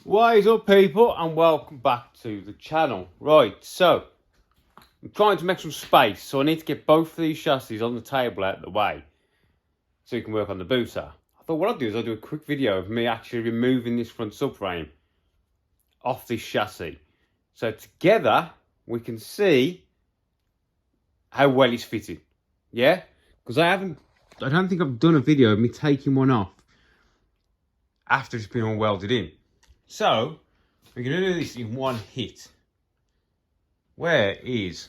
What is up, people, and welcome back to the channel. Right, so I'm trying to make some space, so I need to get both of these chassis on the table out of the way so you can work on the booter. I thought what I'll do is I'll do a quick video of me actually removing this front subframe off this chassis, so together we can see how well it's fitted. Yeah, because I don't think I've done a video of me taking one off after it's been all welded in. So we're going to do this in one hit. Where is...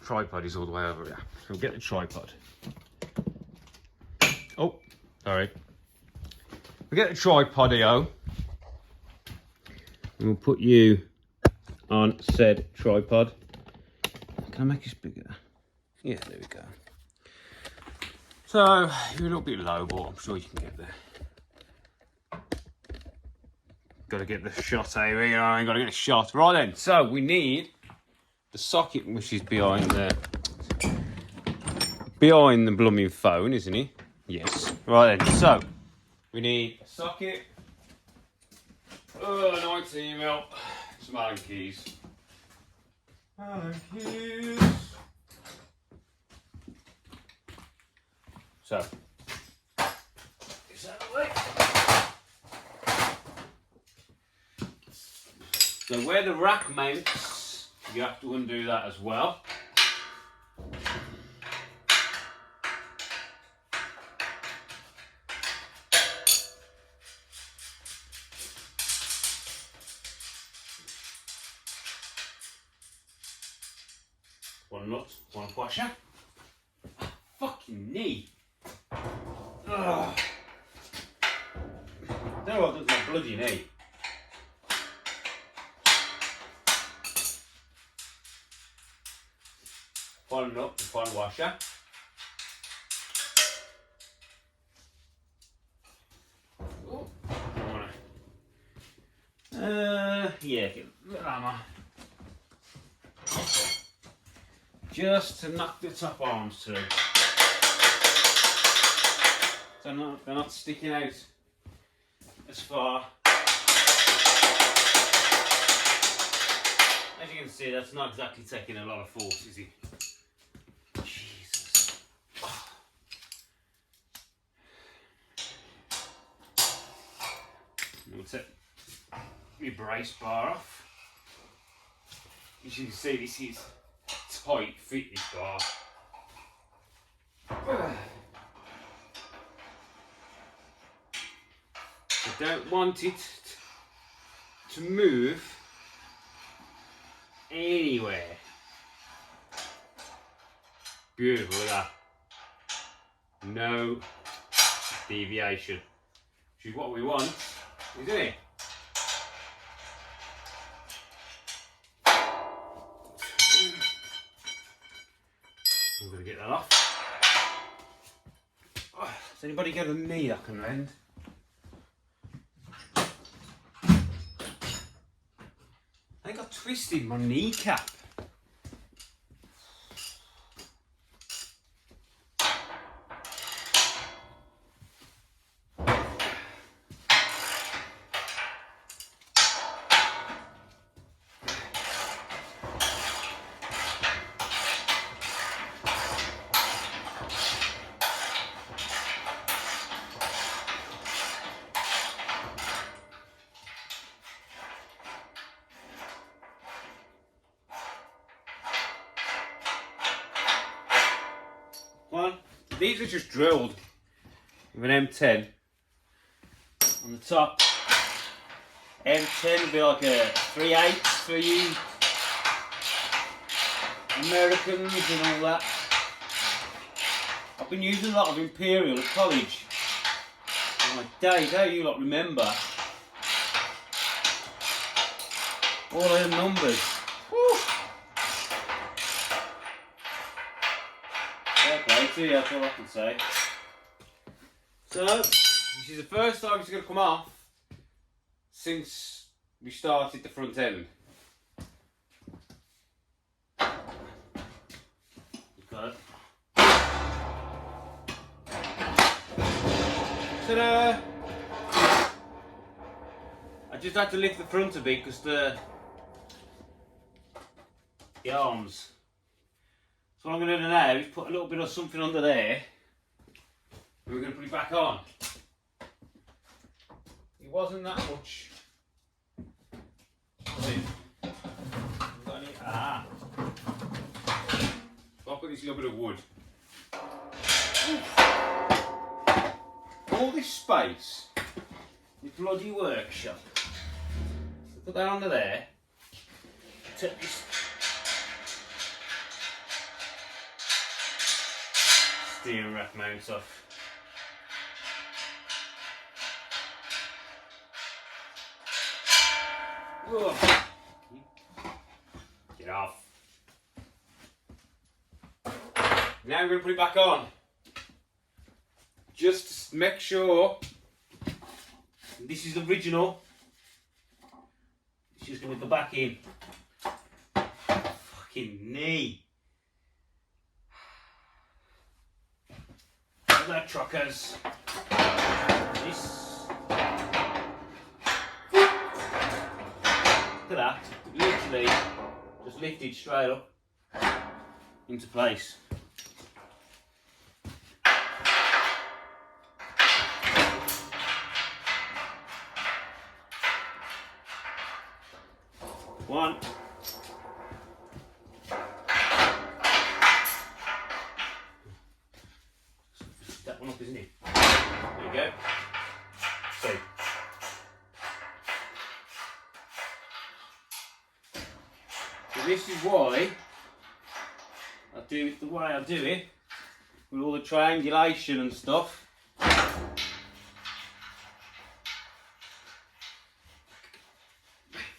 tripod is all the way over here. So we'll get the tripod. Oh, sorry. We'll get the tripod-io. And we'll put you on said tripod. Can I make this bigger? Yeah, there we go. So, you're a little bit low, but I'm sure you can get there. Got to get the shot over here. I ain't got to get a shot. Right then, so we need the socket, which is behind the blooming phone, isn't it? Yes. Right then, so we need a socket, 19 mil, some Allen keys. So, is that the way? So where the rack mounts, you have to undo that as well. One nut, one washer. Fucking knee. Ugh. I don't know what does my bloody knee. One nut, one washer. Oh, yeah, get a little hammer. Just to knock the top arms through. So they're not sticking out as far. As you can see, that's not exactly taking a lot of force, is it? Jesus. We'll take my brace bar off. As you can see, this is tight fit, this bar. I don't want it to move anywhere. Beautiful, look at that. No deviation. Which is what we want, isn't it? I'm going to get that off. Has anybody got a knee that can lend? I got twisted my kneecap. One, these are just drilled with an M10 on the top. M10 would be like a 3/8 for you Americans and all that. I've been using a lot of Imperial at college. Oh my days, how you lot remember all them numbers. Woo. Okay, that's all I can say. So, this is the first time it's going to come off since we started the front end. Okay. Ta-da! just had to lift the front a bit because the arms. So what I'm going to do now is put a little bit of something under there. And we're going to put it back on. It wasn't that much. Ah. So I'll put this little bit of wood. All this space, this bloody workshop. So put that under there. Take this steering rack mounts off. Whoa. Get off. Now we're going to put it back on. Just to make sure this is the original. It's just going to go back in. Fucking knee. Other truckers. This. Look at that. Literally just lifted straight up into place. One. That one up, isn't it? There you go. So. So this is why I do it the way I do it, with all the triangulation and stuff.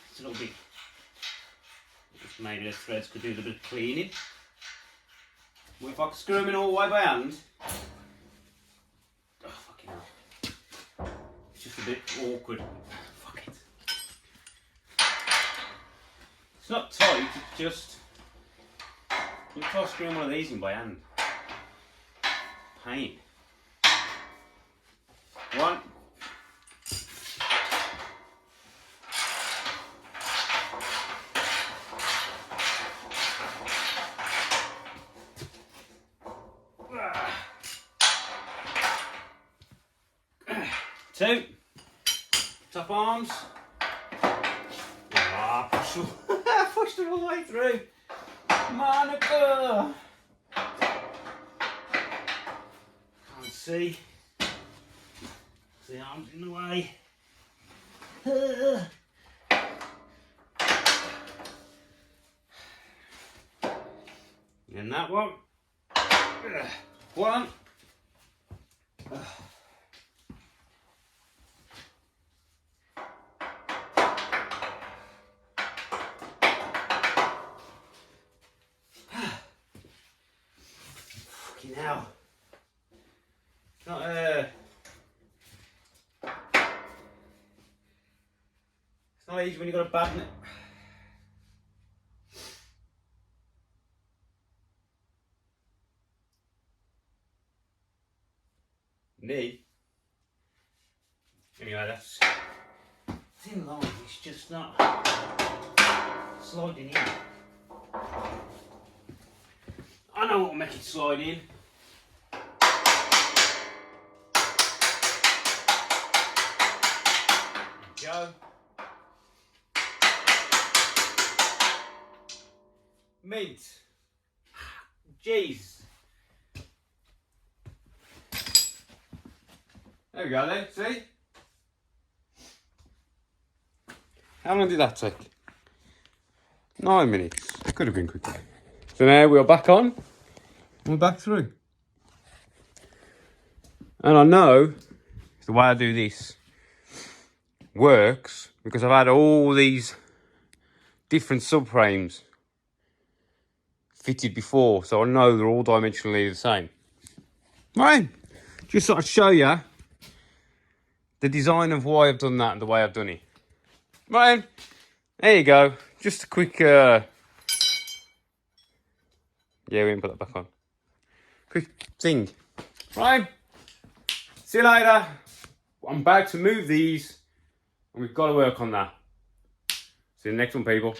It's a little bit. Maybe the threads could do a little bit of cleaning. Well, if I could screw them in all the way by hand, oh fucking hell, it's just a bit awkward. Fuck it. It's not tight, it's just, you try screwing one of these in by hand. Pain. One. Two. Top arms. Ah, pushed it all the way through. Monica. Can't see. The arms in the way. And that one. One. Now, it's not it's not easy when you've got a bad knee. Anyway, that's thin line. It's just not sliding in. I know what will make it slide in. Go. Mint. Jeez. There we go then, see? How long did that take? 9 minutes. It could have been quicker. So now we're back on. We're back through. And I know the way I do this works because I've had all these different subframes fitted before, so I know they're all dimensionally the same. Right, just sort of show you the design of why I've done that and the way I've done it. Right, there you go. Just a quick, yeah, we didn't put that back on. Quick thing. Right, see you later. I'm about to move these And we've got to work on that. See you in the next one, people.